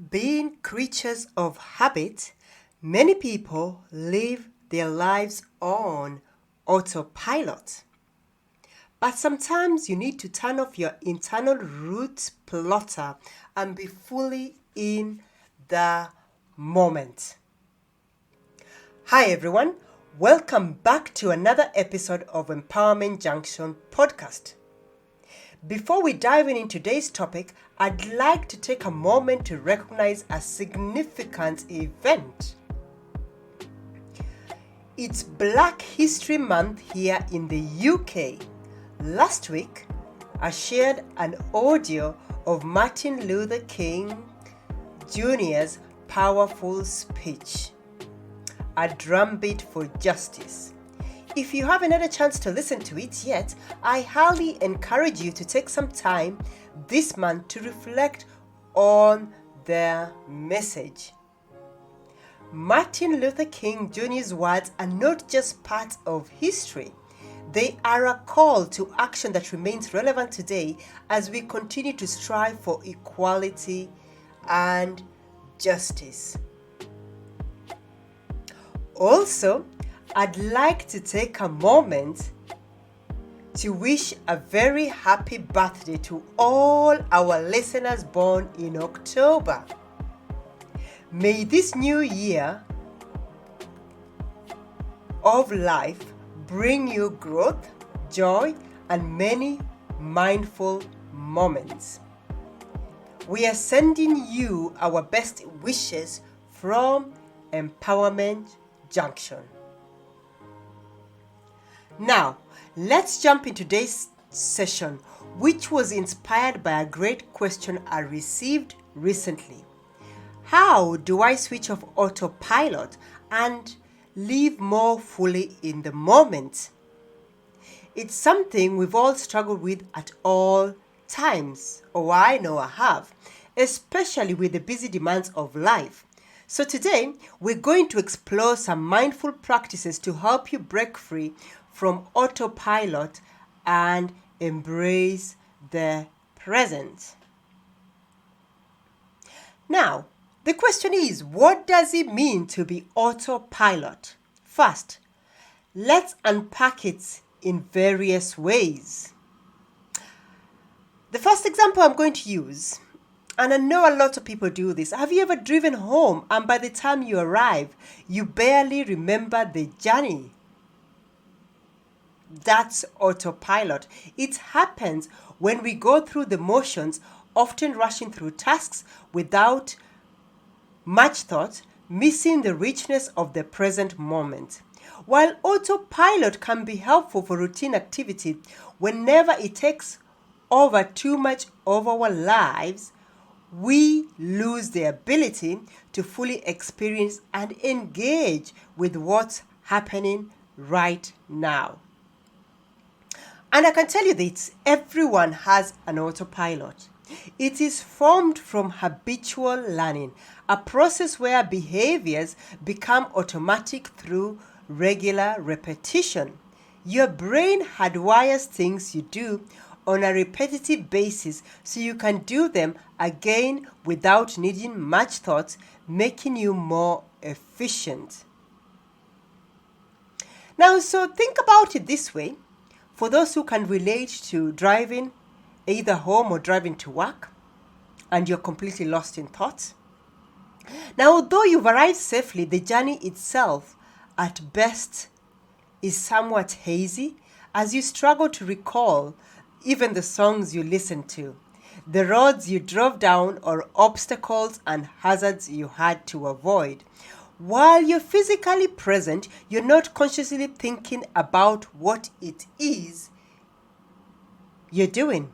Being creatures of habit, many people live their lives on autopilot. But sometimes you need to turn off your internal route plotter and be fully in the moment. Hi everyone, welcome back to another episode of Empowerment Junction podcast. Before we dive in today's topic, I'd like to take a moment to recognize a significant event. It's Black History Month here in the UK. Last week, I shared an audio of Martin Luther King Jr.'s powerful speech, a drumbeat for justice. If you haven't had a chance to listen to it yet, I highly encourage you to take some time this month to reflect on their message. Martin Luther King Jr.'s words are not just part of history. They are a call to action that remains relevant today as we continue to strive for equality and justice. Also, I'd like to take a moment to wish a very happy birthday to all our listeners born in October. May this new year of life bring you growth, joy, and many mindful moments. We are sending you our best wishes from Empowerment Junction. Now, let's jump into today's session, which was inspired by a great question I received recently. How do I switch off autopilot and live more fully in the moment? It's something we've all struggled with at all times, or I know I have, especially with the busy demands of life. So today, we're going to explore some mindful practices to help you break free from autopilot and embrace the present. Now, the question is, what does it mean to be autopilot? First, let's unpack it in various ways. The first example I'm going to use, and I know a lot of people do this. Have you ever driven home and by the time you arrive, you barely remember the journey? That's autopilot. It happens when we go through the motions, often rushing through tasks without much thought, missing the richness of the present moment. While autopilot can be helpful for routine activity, whenever it takes over too much of our lives, we lose the ability to fully experience and engage with what's happening right now. And I can tell you this, everyone has an autopilot. It is formed from habitual learning, a process where behaviors become automatic through regular repetition. Your brain hardwires things you do on a repetitive basis so you can do them again without needing much thought, making you more efficient. Now, so think about it this way. For those who can relate to driving either home or driving to work, and you're completely lost in thought. Now, although you've arrived safely, the journey itself, at best, is somewhat hazy as you struggle to recall even the songs you listened to, the roads you drove down, or obstacles and hazards you had to avoid. While you're physically present, you're not consciously thinking about what it is you're doing.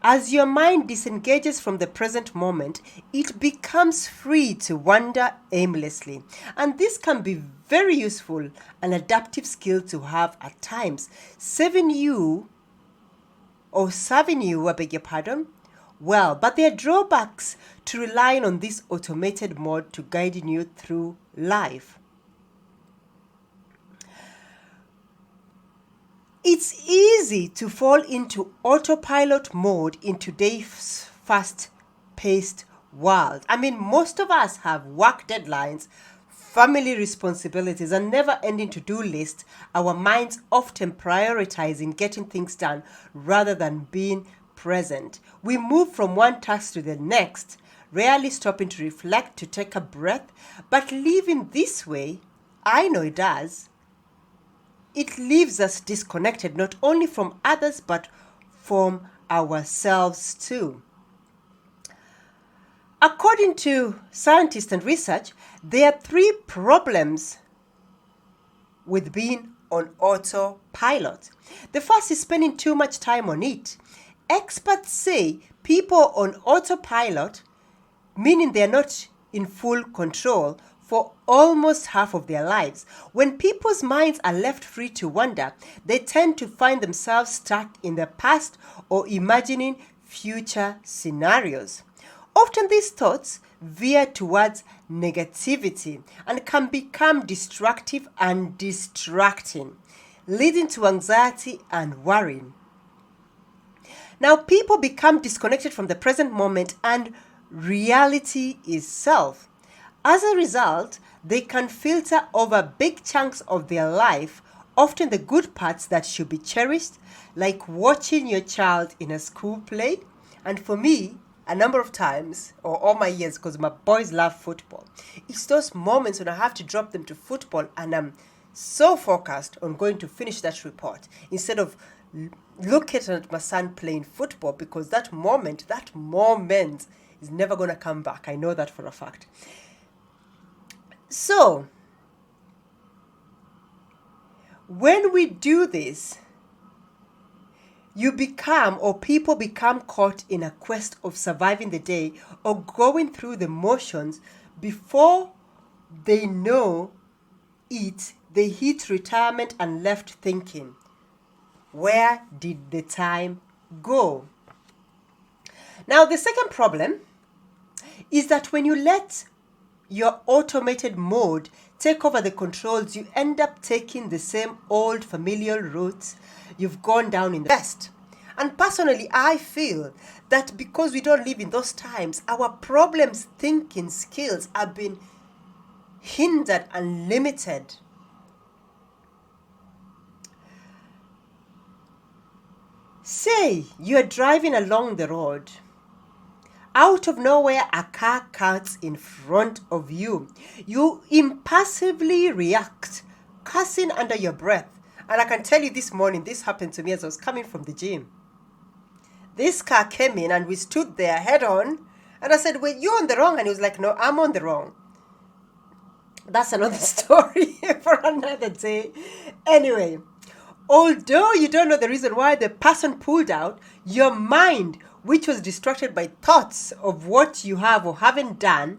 As your mind disengages from the present moment, it becomes free to wander aimlessly. And this can be very useful, an adaptive skill to have at times, serving you, well, but there are drawbacks to relying on this automated mode to guide you through life. It's easy to fall into autopilot mode in today's fast-paced world. I mean, most of us have work deadlines, family responsibilities, and never ending to do lists. Our minds often prioritizing getting things done rather than being present. We move from one task to the next, rarely stopping to reflect, to take a breath. But living this way, I know it does, it leaves us disconnected not only from others but from ourselves too. According to scientists and research, there are 3 problems with being on autopilot. The first is spending too much time on it. Experts say people on autopilot, meaning they're not in full control for almost half of their lives. When people's minds are left free to wander, they tend to find themselves stuck in the past or imagining future scenarios. Often these thoughts veer towards negativity and can become destructive and distracting, leading to anxiety and worrying. Now, people become disconnected from the present moment and reality itself. As a result, they can filter over big chunks of their life, often the good parts that should be cherished, like watching your child in a school play. And for me, a number of times, or all my years, because my boys love football, it's those moments when I have to drop them to football and I'm so focused on going to finish that report instead of looking at my son playing football, because that moment is never going to come back. I know that for a fact. So, when we do this, people become caught in a quest of surviving the day or going through the motions. Before they know it, they hit retirement and left thinking, where did the time go? Now, the second problem is that when you let your automated mode take over the controls, you end up taking the same old familiar routes you've gone down in the past. And personally, I feel that because we don't live in those times, our problems thinking skills have been hindered and limited. Say you're driving along the road. Out of nowhere, a car cuts in front of you. You impulsively react, cursing under your breath. And I can tell you this morning, this happened to me as I was coming from the gym. This car came in and we stood there head on. And I said, "Wait, you're on the wrong." And he was like, "No, I'm on the wrong." That's another story for another day. Anyway, although you don't know the reason why the person pulled out, your mind, which was distracted by thoughts of what you have or haven't done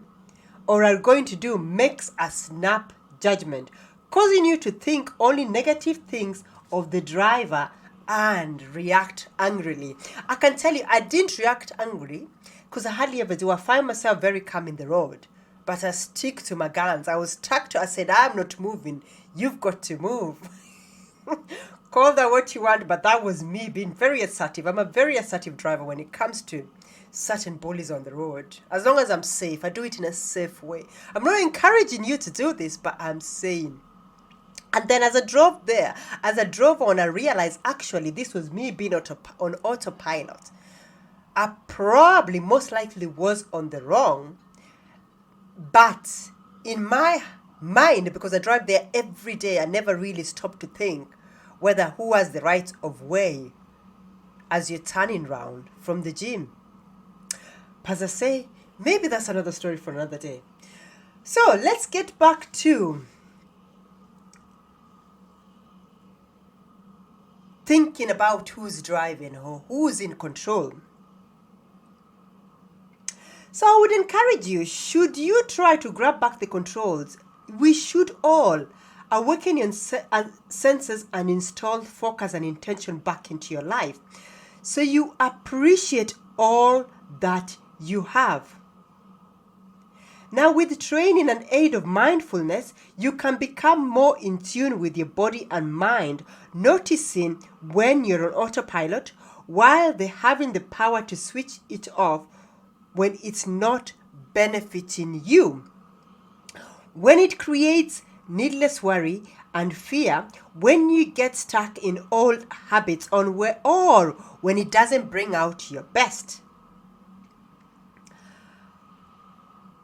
or are going to do, makes a snap judgment, causing you to think only negative things of the driver and react angrily. I can tell you, I didn't react angrily because I hardly ever do. I find myself very calm in the road, but I stick to my guns. I was stuck to, I said, "I'm not moving. You've got to move." Call that what you want, but that was me being very assertive. I'm a very assertive driver when it comes to certain bullies on the road. As long as I'm safe, I do it in a safe way. I'm not encouraging you to do this, but I'm saying. And then as I drove on, I realized actually this was me being on autopilot. I probably most likely was on the wrong, but in my mind, because I drive there every day, I never really stop to think whether who has the right of way as you're turning round from the gym. As I say, maybe that's another story for another day. So let's get back to thinking about who's driving or who's in control. So I would encourage you, should you try to grab back the controls, we should all awaken your senses and install focus and intention back into your life so you appreciate all that you have. Now, with training and aid of mindfulness, you can become more in tune with your body and mind, noticing when you're on autopilot while having the power to switch it off when it's not benefiting you. When it creates needless worry and fear, when you get stuck in old habits or when it doesn't bring out your best.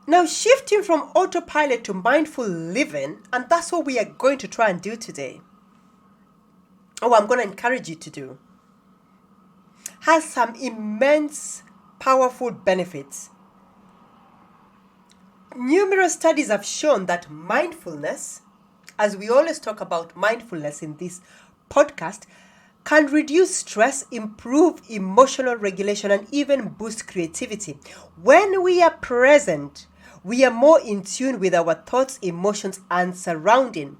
Now, shifting from autopilot to mindful living, and that's what we are going to try and do today. I'm going to encourage you to do, has some immense, powerful benefits. Numerous studies have shown that mindfulness, as we always talk about mindfulness in this podcast, can reduce stress, improve emotional regulation, and even boost creativity. When we are present, we are more in tune with our thoughts, emotions, and surrounding.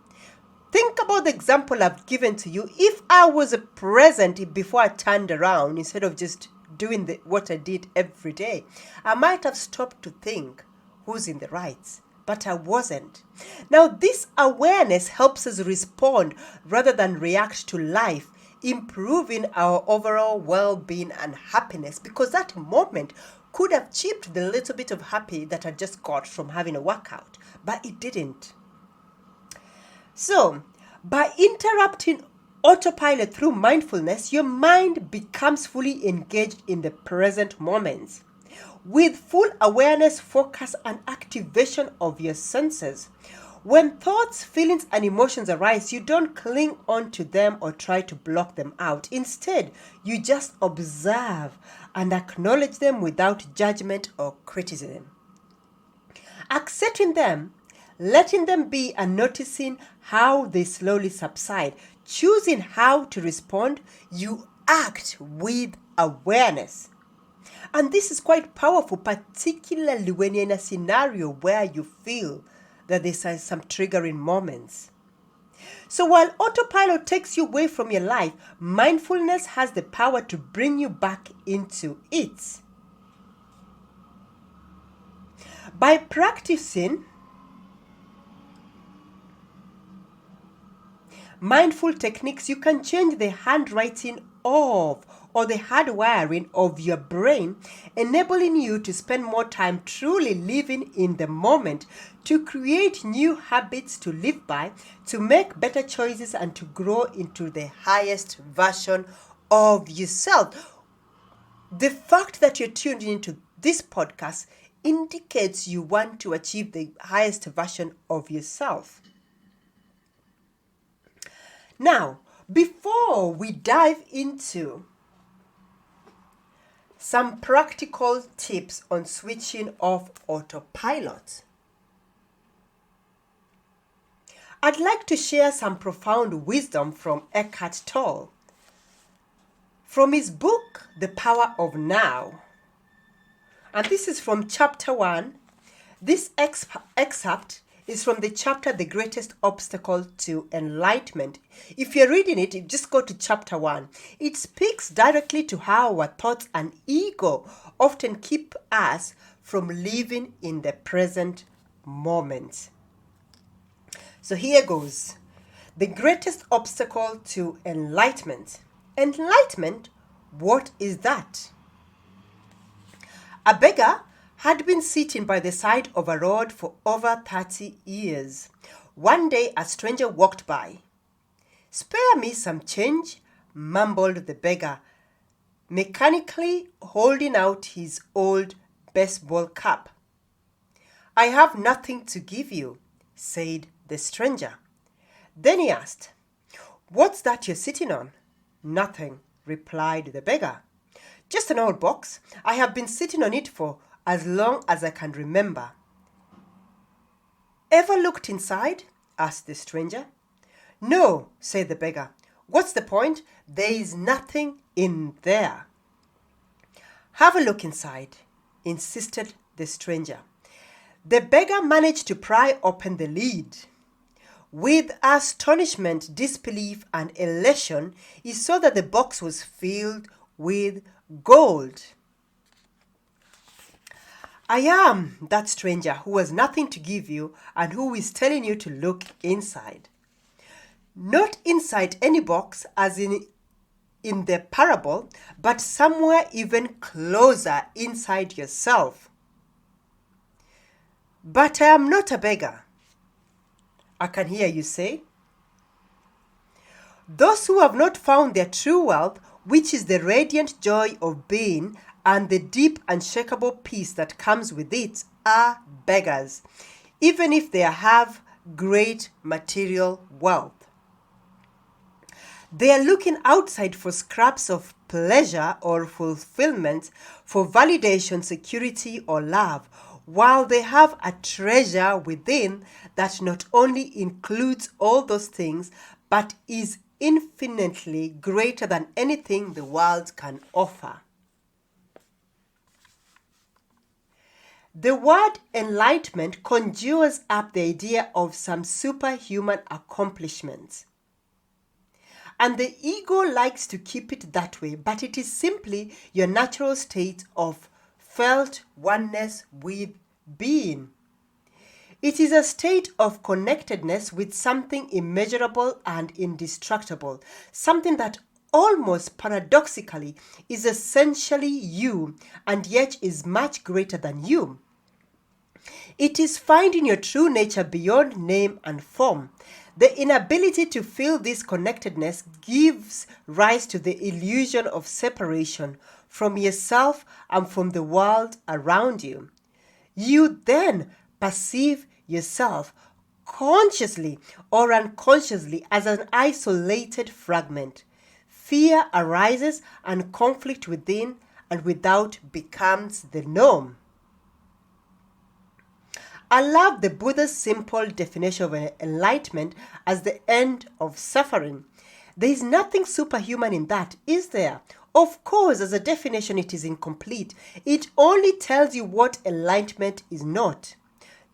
Think about the example I've given to you. If I was present before I turned around, instead of just doing what I did every day, I might have stopped to think who's in the right, but I wasn't. Now, this awareness helps us respond rather than react to life, improving our overall well-being and happiness, because that moment could have chipped the little bit of happy that I just got from having a workout, but it didn't. So, by interrupting autopilot through mindfulness, your mind becomes fully engaged in the present moment, with full awareness, focus, and activation of your senses. When thoughts, feelings, and emotions arise, you don't cling on to them or try to block them out. Instead, you just observe and acknowledge them without judgment or criticism. Accepting them, letting them be, and noticing how they slowly subside. Choosing how to respond, you act with awareness. And this is quite powerful, particularly when you're in a scenario where you feel that there's some triggering moments. So while autopilot takes you away from your life, mindfulness has the power to bring you back into it. By practicing mindful techniques, you can change the handwriting of or the hardwiring of your brain, enabling you to spend more time truly living in the moment, to create new habits to live by, to make better choices, and to grow into the highest version of yourself. The fact that you're tuned into this podcast indicates you want to achieve the highest version of yourself. Now, before we dive into some practical tips on switching off autopilot, I'd like to share some profound wisdom from Eckhart Tolle. From his book, The Power of Now. And this is from chapter 1. This excerpt is from the chapter, The Greatest Obstacle to Enlightenment. If you're reading it, just go to chapter 1. It speaks directly to how our thoughts and ego often keep us from living in the present moment. So here goes. The greatest obstacle to enlightenment. Enlightenment, what is that? A beggar had been sitting by the side of a road for over 30 years. One day a stranger walked by. "Spare me some change," mumbled the beggar, mechanically holding out his old baseball cap. "I have nothing to give you," said the stranger. Then he asked, "What's that you're sitting on?" "Nothing," replied the beggar. "Just an old box. I have been sitting on it for as long as I can remember." "Ever looked inside?" asked the stranger. "No," said the beggar. "What's the point? There is nothing in there." "Have a look inside," insisted the stranger. The beggar managed to pry open the lid. With astonishment, disbelief, and elation, he saw that the box was filled with gold. "I am that stranger who has nothing to give you and who is telling you to look inside." Not inside any box as in the parable, but somewhere even closer inside yourself. But I am not a beggar, I can hear you say. Those who have not found their true wealth, which is the radiant joy of being and the deep unshakable peace that comes with it, are beggars, even if they have great material wealth. They are looking outside for scraps of pleasure or fulfillment, for validation, security, or love, while they have a treasure within that not only includes all those things, but is infinitely greater than anything the world can offer. The word enlightenment conjures up the idea of some superhuman accomplishment. And the ego likes to keep it that way, but it is simply your natural state of felt oneness with being. It is a state of connectedness with something immeasurable and indestructible, something that almost paradoxically is essentially you and yet is much greater than you. It is finding your true nature beyond name and form. The inability to feel this connectedness gives rise to the illusion of separation from yourself and from the world around you. You then perceive yourself consciously or unconsciously as an isolated fragment. Fear arises and conflict within and without becomes the norm. I love the Buddha's simple definition of enlightenment as the end of suffering. There is nothing superhuman in that, is there? Of course, as a definition, it is incomplete. It only tells you what enlightenment is not.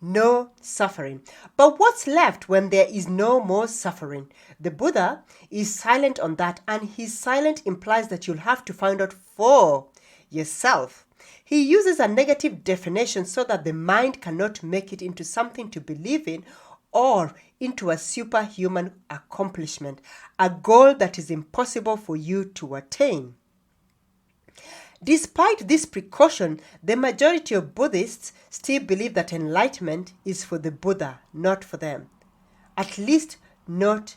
No suffering. But what's left when there is no more suffering? The Buddha is silent on that, and his silence implies that you'll have to find out for yourself. He uses a negative definition so that the mind cannot make it into something to believe in or into a superhuman accomplishment, a goal that is impossible for you to attain. Despite this precaution, the majority of Buddhists still believe that enlightenment is for the Buddha, not for them. At least not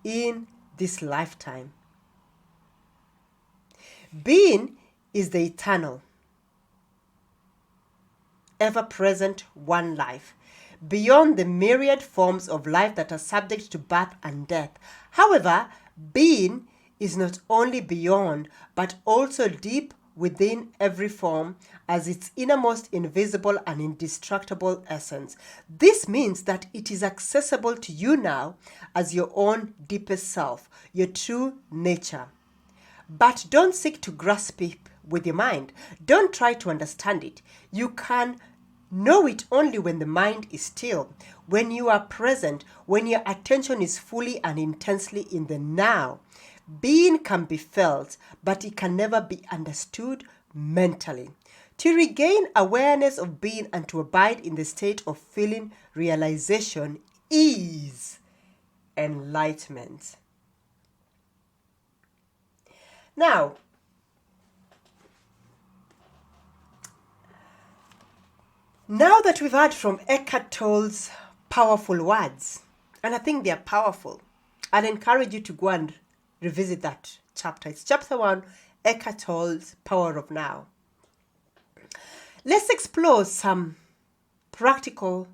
in this lifetime. Being is the eternal, ever-present one life, beyond the myriad forms of life that are subject to birth and death. However, being is not only beyond, but also deep within every form as its innermost invisible and indestructible essence. This means that it is accessible to you now as your own deepest self, your true nature. But don't seek to grasp it with your mind. Don't try to understand it. You can know it only when the mind is still, when you are present, when your attention is fully and intensely in the now. Being can be felt, but it can never be understood mentally. To regain awareness of being and to abide in the state of feeling realization is enlightenment. Now, that we've heard from Eckhart Tolle's powerful words, and I think they are powerful, I'd encourage you to go and revisit that chapter. It's chapter 1, Eckhart Tolle's Power of Now. Let's explore some practical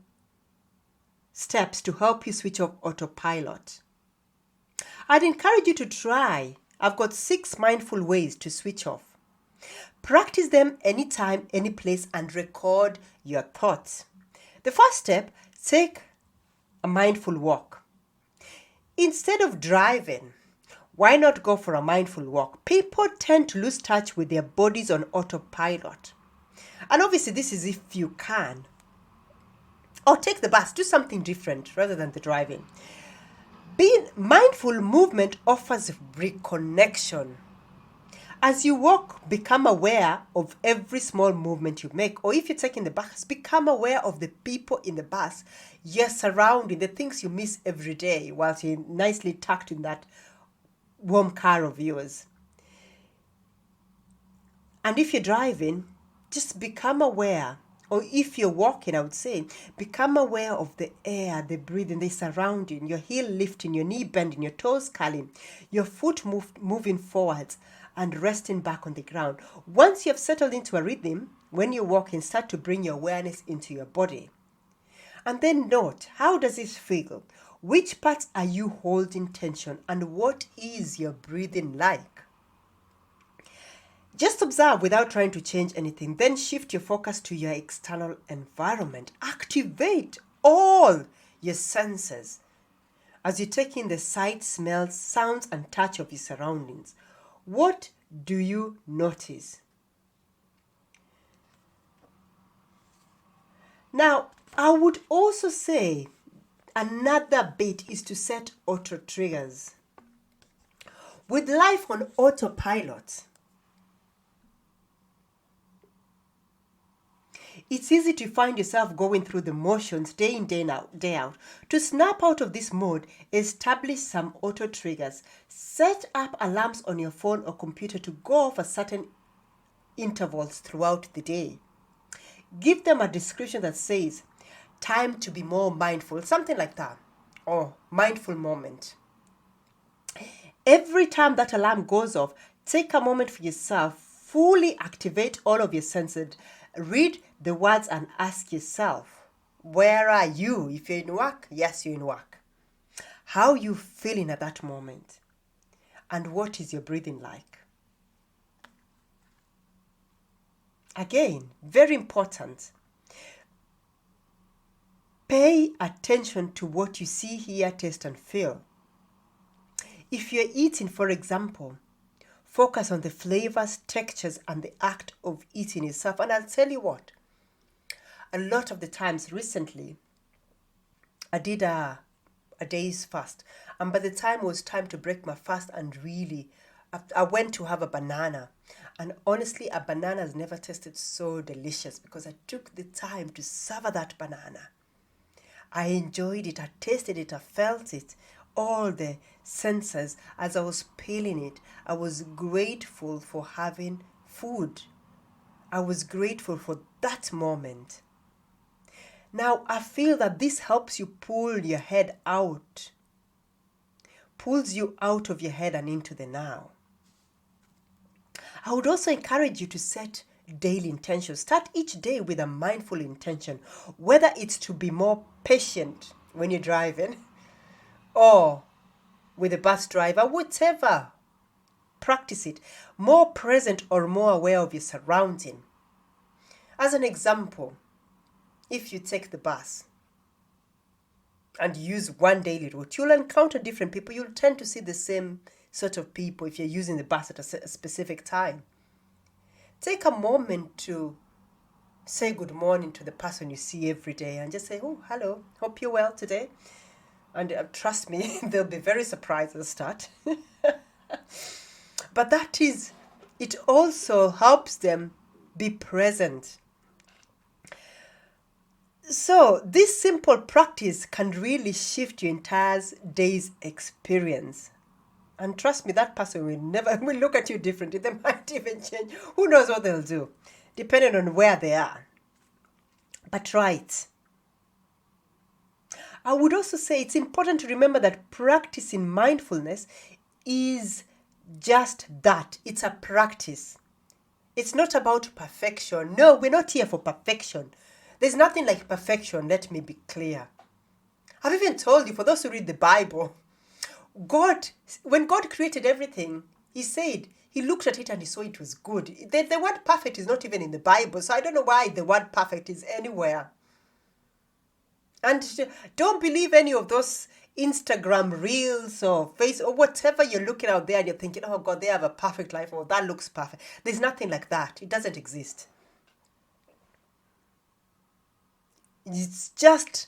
steps to help you switch off autopilot. I'd encourage you to try. I've got 6 mindful ways to switch off. Practice them anytime, any place, and record your thoughts. The first step, take a mindful walk. Instead of driving, why not go for a mindful walk? People tend to lose touch with their bodies on autopilot. And obviously this is if you can. Or take the bus, do something different rather than the driving. Being mindful movement offers reconnection. As you walk, become aware of every small movement you make. Or if you're taking the bus, become aware of the people in the bus, your surrounding, the things you miss every day whilst you're nicely tucked in that warm car of yours. And if you're driving, just become aware Or if you're walking, I would say, become aware of the air, the breathing, the surrounding, your heel lifting, your knee bending, your toes curling, your foot moving forwards and resting back on the ground. Once you have settled into a rhythm, when you're walking, start to bring your awareness into your body. And then note, how does it feel? Which parts are you holding tension? And what is your breathing like? Just observe without trying to change anything. Then shift your focus to your external environment. Activate all your senses as you take in the sight, smells, sounds, and touch of your surroundings. What do you notice? Now, I would also say another bit is to set auto triggers. With life on autopilot, it's easy to find yourself going through the motions day in, day out. To snap out of this mode, establish some auto triggers. Set up alarms on your phone or computer to go off at certain intervals throughout the day. Give them a description that says, time to be more mindful, something like that, or mindful moment. Every time that alarm goes off, take a moment for yourself, fully activate all of your senses, read the words and ask yourself, where are you? If you're in work, yes, you're in work. How are you feeling at that moment? And what is your breathing like? Again, very important. Pay attention to what you see, hear, taste, and feel. If you're eating, for example, focus on the flavors, textures, and the act of eating itself. And I'll tell you what, a lot of the times recently, I did a day's fast. And by the time it was time to break my fast and really, I went to have a banana. And honestly, a banana has never tasted so delicious because I took the time to savor that banana. I enjoyed it, I tasted it, I felt it, all the senses as I was peeling it. I was grateful for having food. I was grateful for that moment. Now, I feel that this helps you pull your head out, pulls you out of your head and into the now. I would also encourage you to set daily intentions. Start each day with a mindful intention, whether it's to be more patient when you're driving or with a bus driver, whatever. Practice it. More present or more aware of your surrounding. As an example, if you take the bus and use one daily route, you'll encounter different people. You'll tend to see the same sort of people if you're using the bus at a specific time. Take a moment to say good morning to the person you see every day and just say, oh, hello, hope you're well today. And trust me, they'll be very surprised at the start. But it also helps them be present. So this simple practice can really shift your entire day's experience. And trust me, that person will look at you differently. They might even change. Who knows what they'll do, depending on where they are. But try it. I would also say it's important to remember that practicing mindfulness is just that. It's a practice. It's not about perfection. No, we're not here for perfection. There's nothing like perfection, let me be clear. I've even told you, for those who read the Bible, when God created everything, he said, he looked at it and he saw it was good. The word perfect is not even in the Bible, so I don't know why the word perfect is anywhere. And don't believe any of those Instagram reels or face or whatever you're looking out there and you're thinking, oh God, they have a perfect life, or that looks perfect. There's nothing like that. It doesn't exist. It's just,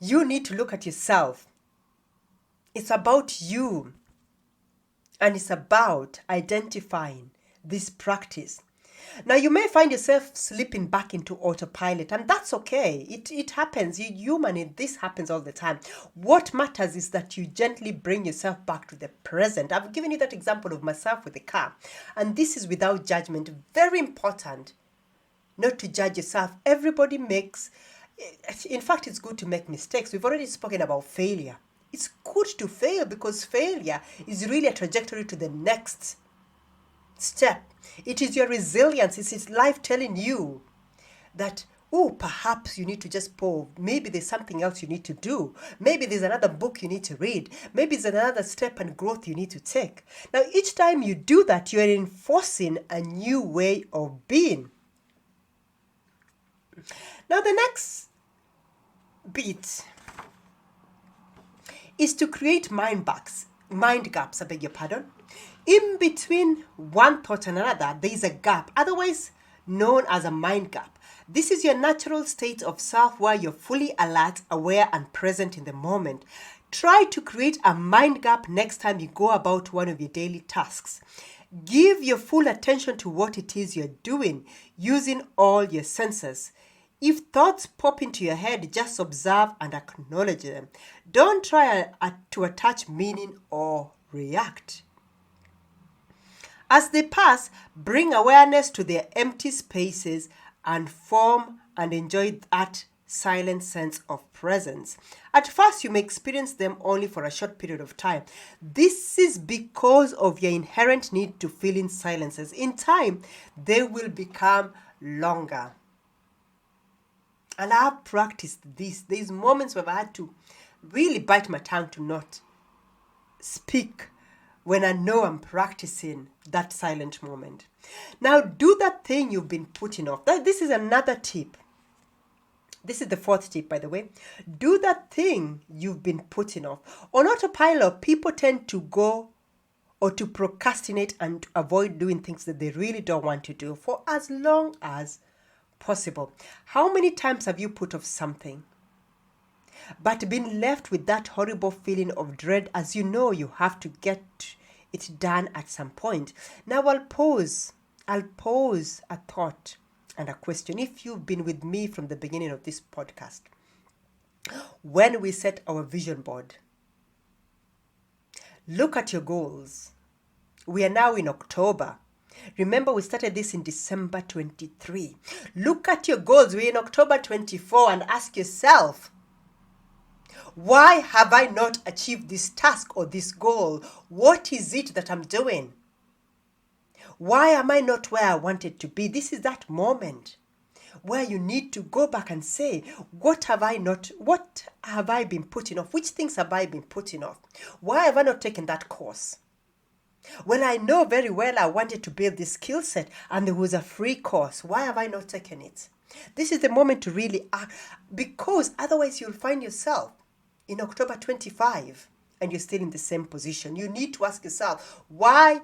you need to look at yourself. It's about you. And it's about identifying this practice. Now, you may find yourself slipping back into autopilot, and that's okay. It happens. You're human, and this happens all the time. What matters is that you gently bring yourself back to the present. I've given you that example of myself with the car, and this is without judgment. Very important. not to judge yourself. Everybody makes, in fact, it's good to make mistakes. We've already spoken about failure. It's good to fail because failure is really a trajectory to the next step. It is your resilience. It's life telling you that, oh, perhaps you need to just pause. Maybe there's something else you need to do. Maybe there's another book you need to read. Maybe there's another step and growth you need to take. Now, each time you do that, you're enforcing a new way of being. Now, the next bit is to create mind gaps, I beg your pardon. In between one thought and another, there is a gap, otherwise known as a mind gap. This is your natural state of self where you're fully alert, aware, and present in the moment. Try to create a mind gap next time you go about one of your daily tasks. Give your full attention to what it is you're doing, using all your senses. If thoughts pop into your head, just observe and acknowledge them. Don't try to attach meaning or react. As they pass, bring awareness to their empty spaces and form and enjoy that silent sense of presence. At first, you may experience them only for a short period of time. This is because of your inherent need to fill in silences. In time, they will become longer. And I've practiced this. There's moments where I had to really bite my tongue to not speak when I know I'm practicing that silent moment. Now, do that thing you've been putting off. This is another tip. This is the fourth tip, by the way. Do that thing you've been putting off. On autopilot, people tend to go or to procrastinate and avoid doing things that they really don't want to do for as long as possible. How many times have you put off something but been left with that horrible feeling of dread as you know you have to get it done at some point? Now I'll pose a thought and a question. If you've been with me from the beginning of this podcast, when we set our vision board, look at your goals. We are now in October. Remember, we started this in December 23. Look at your goals. We're in October 24 and ask yourself, why have I not achieved this task or this goal? What is it that I'm doing? Why am I not where I wanted to be? This is that moment where you need to go back and say, what have I been putting off? Which things have I been putting off? Why have I not taken that course? Well, I know very well I wanted to build this skill set and there was a free course. Why have I not taken it? This is the moment to really act, because otherwise you'll find yourself in October 25 and you're still in the same position. You need to ask yourself why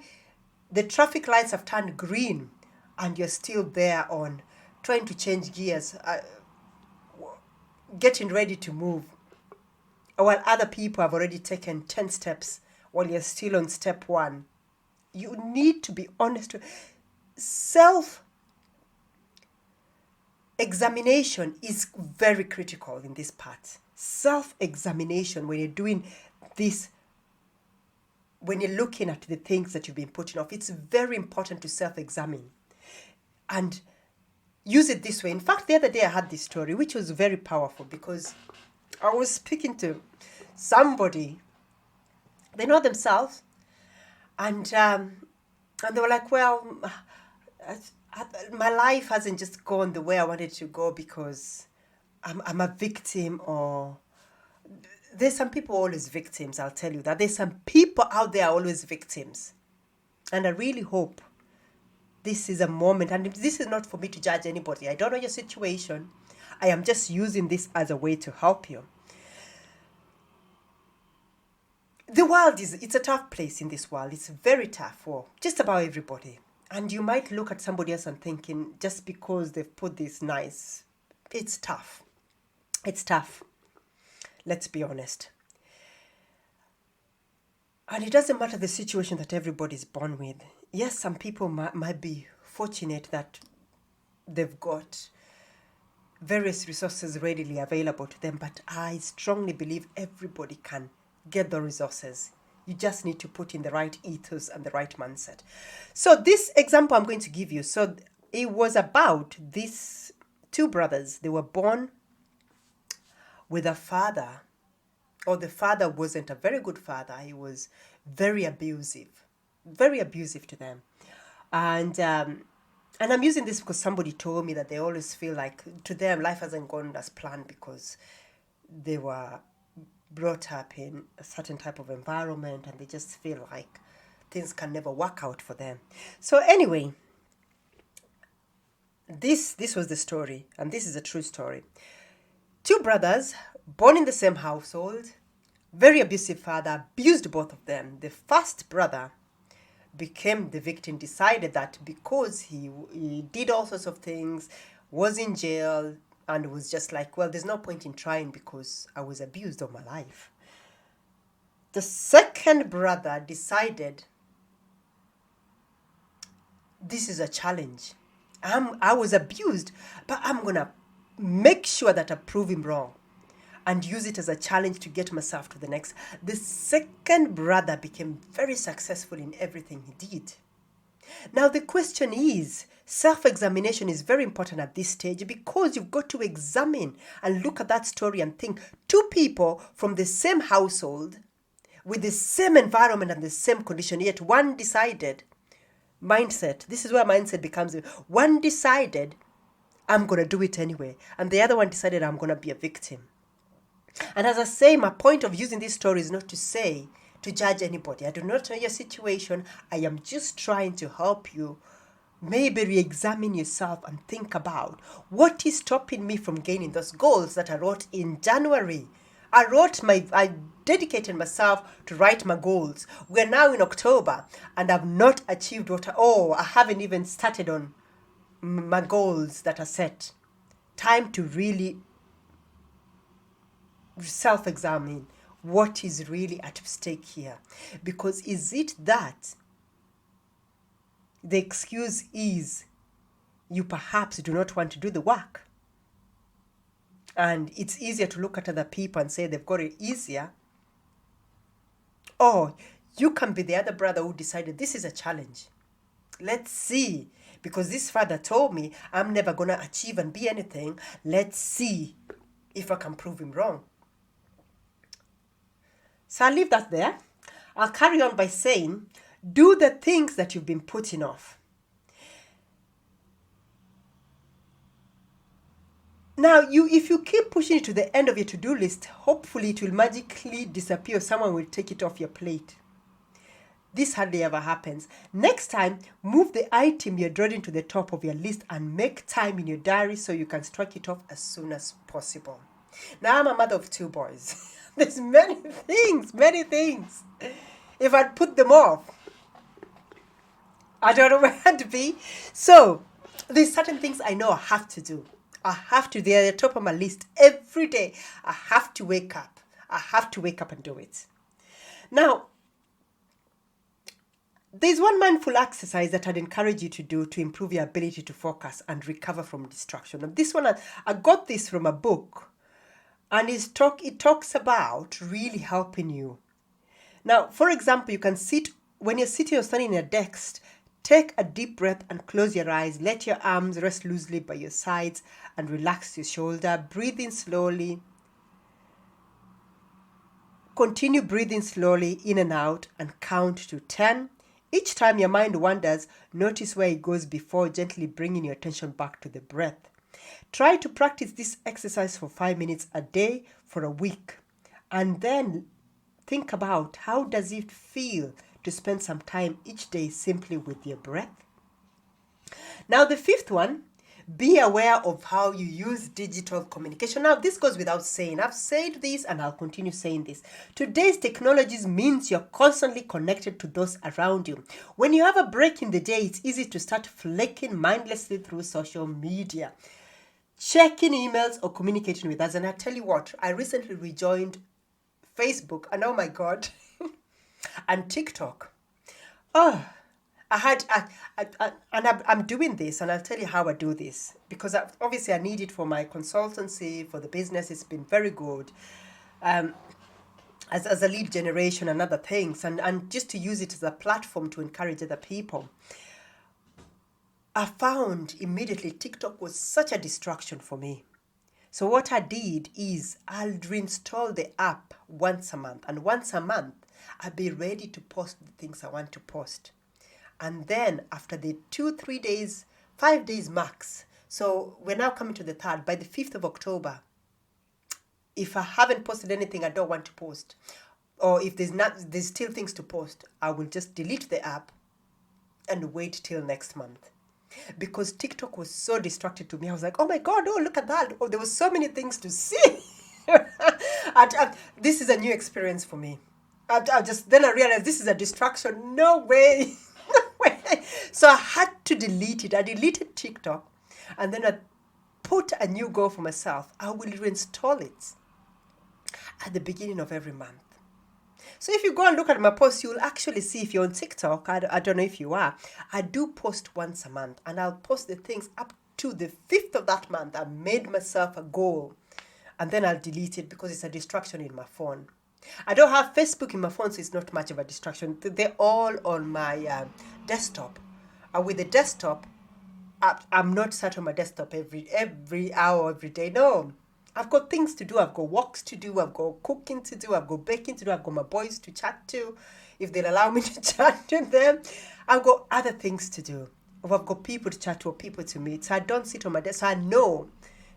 the traffic lights have turned green and you're still there on trying to change gears, getting ready to move, while other people have already taken 10 steps while you're still on step 1. You need to be honest. Self-examination is very critical in this part. Self-examination, when you're doing this, when you're looking at the things that you've been putting off, it's very important to self-examine and use it this way. In fact, the other day I had this story which was very powerful because I was speaking to somebody, they know themselves, and they were like, well, my life hasn't just gone the way I wanted to go because I'm a victim, or there's some people always victims, I'll tell you that. There's some people out there always victims. And I really hope this is a moment, and this is not for me to judge anybody. I don't know your situation. I am just using this as a way to help you. The world it's a tough place in this world. It's very tough for just about everybody. And you might look at somebody else and thinking, just because they've put this nice, it's tough. It's tough. Let's be honest. And it doesn't matter the situation that everybody's born with. Yes, some people might be fortunate that they've got various resources readily available to them, but I strongly believe everybody can get the resources. You just need to put in the right ethos and the right mindset. So this example I'm going to give you. So it was about these two brothers. They were born with a father, or the father wasn't a very good father. He was very abusive to them. And I'm using this because somebody told me that they always feel like to them life hasn't gone as planned because they were brought up in a certain type of environment and they just feel like things can never work out for them. So anyway, this was the story, and this is a true story. Two brothers born in the same household, very abusive father, abused both of them. The first brother became the victim, decided that because he did all sorts of things, was in jail, and was just like, well, there's no point in trying because I was abused all my life. The second brother decided, this is a challenge. I was abused, but I'm going to make sure that I prove him wrong and use it as a challenge to get myself to the next. The second brother became very successful in everything he did. Now the question is, self-examination is very important at this stage because you've got to examine and look at that story and think, two people from the same household with the same environment and the same condition, yet one decided, mindset, this is where mindset becomes, one decided, I'm going to do it anyway, and the other one decided, I'm going to be a victim. And as I say, my point of using this story is not to judge anybody. I do not know your situation. I am just trying to help you maybe re-examine yourself and think about what is stopping me from gaining those goals that I wrote in January. I dedicated myself to write my goals. We're now in October and I've not achieved I haven't even started on my goals that are set. Time to really self-examine what is really at stake here. Because is it that the excuse is you perhaps do not want to do the work? And it's easier to look at other people and say they've got it easier. Or you can be the other brother who decided this is a challenge. Let's see. Because this father told me I'm never going to achieve and be anything. Let's see if I can prove him wrong. So I'll leave that there. I'll carry on by saying, do the things that you've been putting off. Now, if you keep pushing it to the end of your to-do list, hopefully it will magically disappear. Someone will take it off your plate. This hardly ever happens. Next time, move the item you're drawing to the top of your list and make time in your diary so you can strike it off as soon as possible. Now, I'm a mother of two boys. There's many things. If I'd put them off, I don't know where I'd be. So, there's certain things I know I have to do. They're at the top of my list every day. I have to wake up. And do it. Now, there's one mindful exercise that I'd encourage you to do to improve your ability to focus and recover from distraction. Now, this one, I got this from a book, and it talks about really helping you. Now, for example, you can when you're sitting or standing in a desk, take a deep breath and close your eyes. Let your arms rest loosely by your sides and relax your shoulder. Breathe in slowly. Continue breathing slowly in and out and count to 10. Each time your mind wanders, notice where it goes before gently bringing your attention back to the breath. Try to practice this exercise for 5 minutes a day for a week. And then think about how does it feel to spend some time each day simply with your breath. Now, the fifth one, be aware of how you use digital communication. Now, this goes without saying. I've said this and I'll continue saying this. Today's technologies means you're constantly connected to those around you. When you have a break in the day, it's easy to start flicking mindlessly through social media, checking emails or communicating with us. And I tell you what, I recently rejoined Facebook, and oh my God, and TikTok. I'm doing this, and I'll tell you how I do this, because obviously I need it for my consultancy, for the business. It's been very good as a lead generation and other things, and just to use it as a platform to encourage other people. I found immediately TikTok was such a distraction for me. So what I did is I'll reinstall the app once a month. And once a month, I'll be ready to post the things I want to post. And then after the 2-3 days, 5 days max. So we're now coming to the third. By the 5th of October, if I haven't posted anything I don't want to post, or if there's still things to post, I will just delete the app and wait till next month. Because TikTok was so distracted to me. I was like, oh my God, oh, look at that. Oh, there were so many things to see. This is a new experience for me. Then I realized this is a distraction. No way. No way. So I had to delete it. I deleted TikTok and then I put a new goal for myself. I will reinstall it at the beginning of every month. So if you go and look at my posts, you'll actually see, if you're on TikTok, I don't know if you are, I do post once a month and I'll post the things up to the 5th of that month. I made myself a goal and then I'll delete it because it's a distraction in my phone. I don't have Facebook in my phone, so it's not much of a distraction. They're all on my desktop. And with the desktop, I'm not sat on my desktop every hour, every day. No. I've got things to do. I've got walks to do. I've got cooking to do. I've got baking to do. I've got my boys to chat to, if they'll allow me to chat to them. I've got other things to do. Or I've got people to chat to or people to meet. So I don't sit on my desk. So I know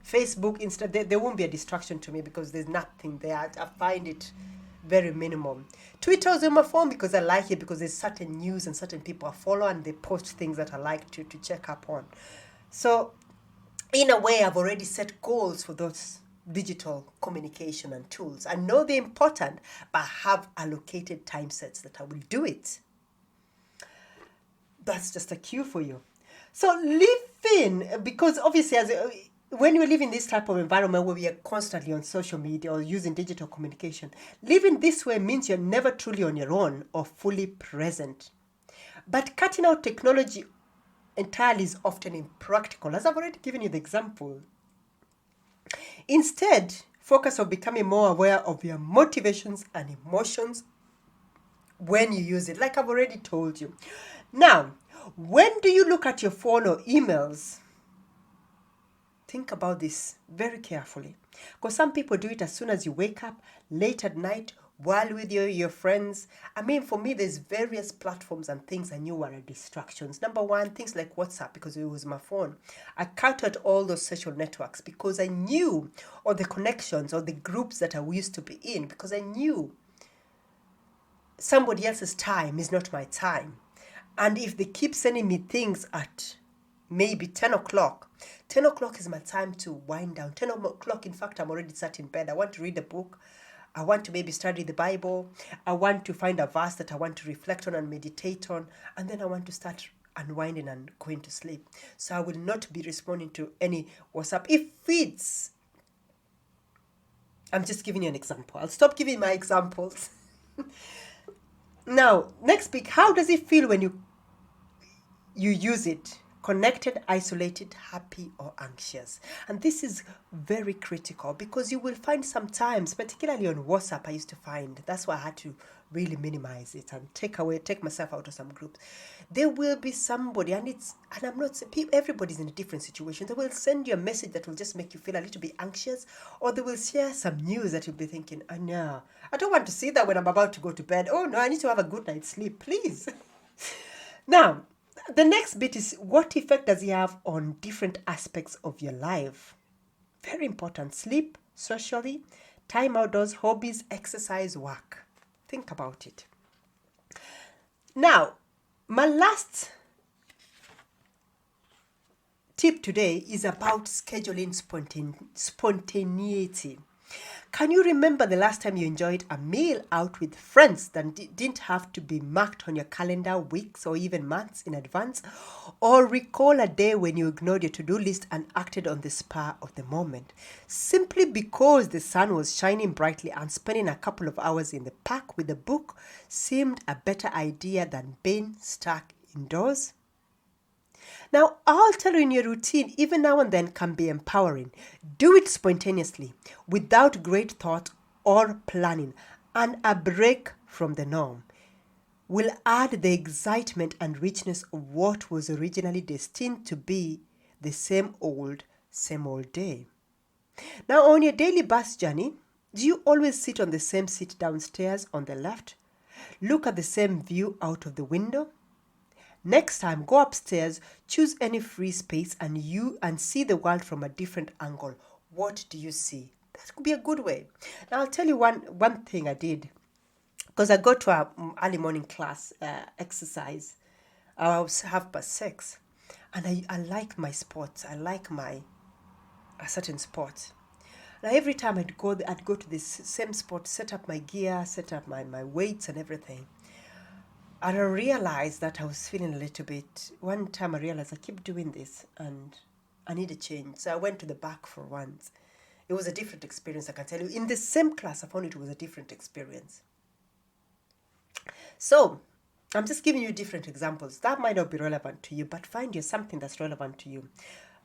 Facebook, Insta, there won't be a distraction to me because there's nothing there. I find it very minimum. Twitter is on my phone because I like it, because there's certain news and certain people I follow and they post things that I like to check up on. So in a way, I've already set goals for those digital communication and tools. I know they're important, but I have allocated time sets that I will do it. That's just a cue for you. So live in, because obviously when you live in this type of environment where we are constantly on social media or using digital communication, living this way means you're never truly on your own or fully present. But cutting out technology entirely is often impractical, as I've already given you the example. Instead, focus on becoming more aware of your motivations and emotions when you use it, like I've already told you. Now, when do you look at your phone or emails? Think about this very carefully, because some people do it as soon as you wake up, late at night, while with your friends. I mean, for me, there's various platforms and things I knew were distractions. Number one, things like WhatsApp, because it was my phone. I cut out all those social networks because I knew, or the connections or the groups that I used to be in, because I knew somebody else's time is not my time. And if they keep sending me things at maybe 10 o'clock, 10 o'clock is my time to wind down. 10 o'clock, in fact, I'm already sat in bed. I want to read a book. I want to maybe study the Bible. I want to find a verse that I want to reflect on and meditate on. And then I want to start unwinding and going to sleep. So I will not be responding to any WhatsApp. I'm just giving you an example. I'll stop giving my examples. Now, next week, how does it feel when you use it? Connected, isolated, happy, or anxious? And this is very critical, because you will find sometimes, particularly on WhatsApp, I used to find, that's why I had to really minimize it and take myself out of some groups. There will be somebody, and I'm not saying everybody's in a different situation. They will send you a message that will just make you feel a little bit anxious, or they will share some news that you'll be thinking, oh no, I don't want to see that when I'm about to go to bed. Oh no, I need to have a good night's sleep, please. Now, the next bit is, what effect does it have on different aspects of your life? Very important. Sleep, socially, time outdoors, hobbies, exercise, work. Think about it. Now, my last tip today is about scheduling spontaneity. Can you remember the last time you enjoyed a meal out with friends that didn't have to be marked on your calendar weeks or even months in advance? Or recall a day when you ignored your to-do list and acted on the spur of the moment, simply because the sun was shining brightly and spending a couple of hours in the park with a book seemed a better idea than being stuck indoors? Now, altering your routine even now and then can be empowering. Do it spontaneously, without great thought or planning, and a break from the norm. will add the excitement and richness of what was originally destined to be the same old day. Now, on your daily bus journey, do you always sit on the same seat downstairs on the left? Look at the same view out of the window? Next time, go upstairs, choose any free space and see the world from a different angle. What do you see? That could be a good way. Now, I'll tell you one thing I did. Because I go to a early morning class exercise. I was 6:30. And I like my sports. I like a certain sport. Now, every time I'd go to this same spot, set up my gear, set up my weights and everything. And I realized that I was feeling a little bit. One time I realized I keep doing this and I need a change. So I went to the back for once. It was a different experience, I can tell you. In the same class, I found it was a different experience. So I'm just giving you different examples. That might not be relevant to you, but find you something that's relevant to you.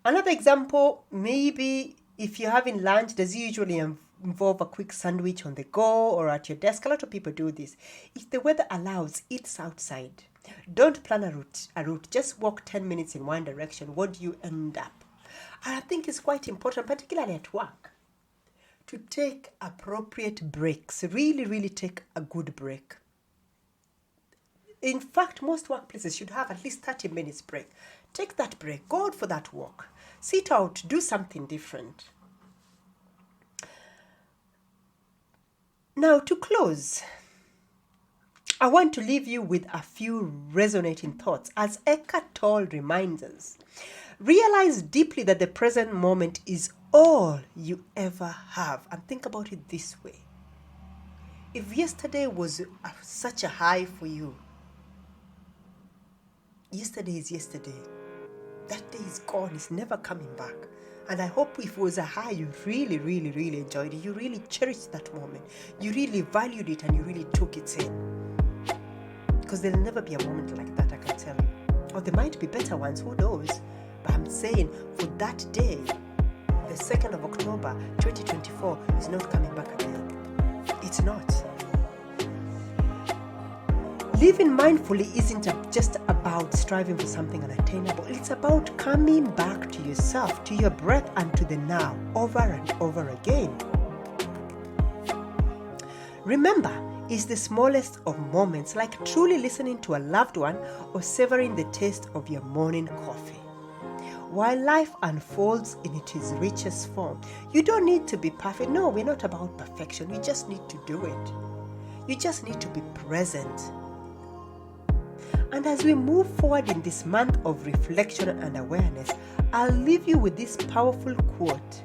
Another example, maybe if you're having lunch, does it usually involve a quick sandwich on the go or at your desk? A lot of people do this. If the weather allows, eat outside. Don't plan a route. Just walk 10 minutes in one direction. What do you end up? And I think it's quite important, particularly at work, to take appropriate breaks. Really, really take a good break. In fact, most workplaces should have at least 30 minutes break. Take that break. Go out for that walk. Sit out. Do something different. Now, to close, I want to leave you with a few resonating thoughts. As Eckhart Tolle reminds us, realize deeply that the present moment is all you ever have. And think about it this way. If yesterday was such a high for you, yesterday is yesterday. That day is gone. It's never coming back. And I hope if it was a high, you really, really, really enjoyed it. You really cherished that moment. You really valued it and you really took it in. Because there'll never be a moment like that, I can tell you. Or there might be better ones, who knows? But I'm saying for that day, the 2nd of October, 2024 is not coming back again. It's not. Living mindfully isn't just about striving for something unattainable. It's about coming back to yourself, to your breath, and to the now, over and over again. Remember, it's the smallest of moments, like truly listening to a loved one or savoring the taste of your morning coffee. While life unfolds in its richest form, you don't need to be perfect. No, we're not about perfection. You just need to do it. You just need to be present. And as we move forward in this month of reflection and awareness, I'll leave you with this powerful quote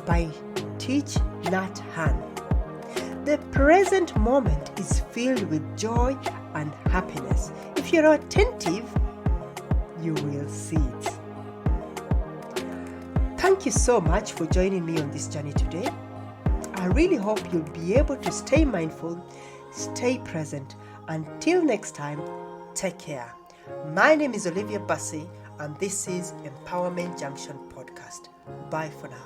by Thich Nhat Hanh. The present moment is filled with joy and happiness. If you're attentive, you will see it. Thank you so much for joining me on this journey today. I really hope you'll be able to stay mindful, stay present. Until next time, take care. My name is Olivia Bassey, and this is Empowerment Junction Podcast. Bye for now.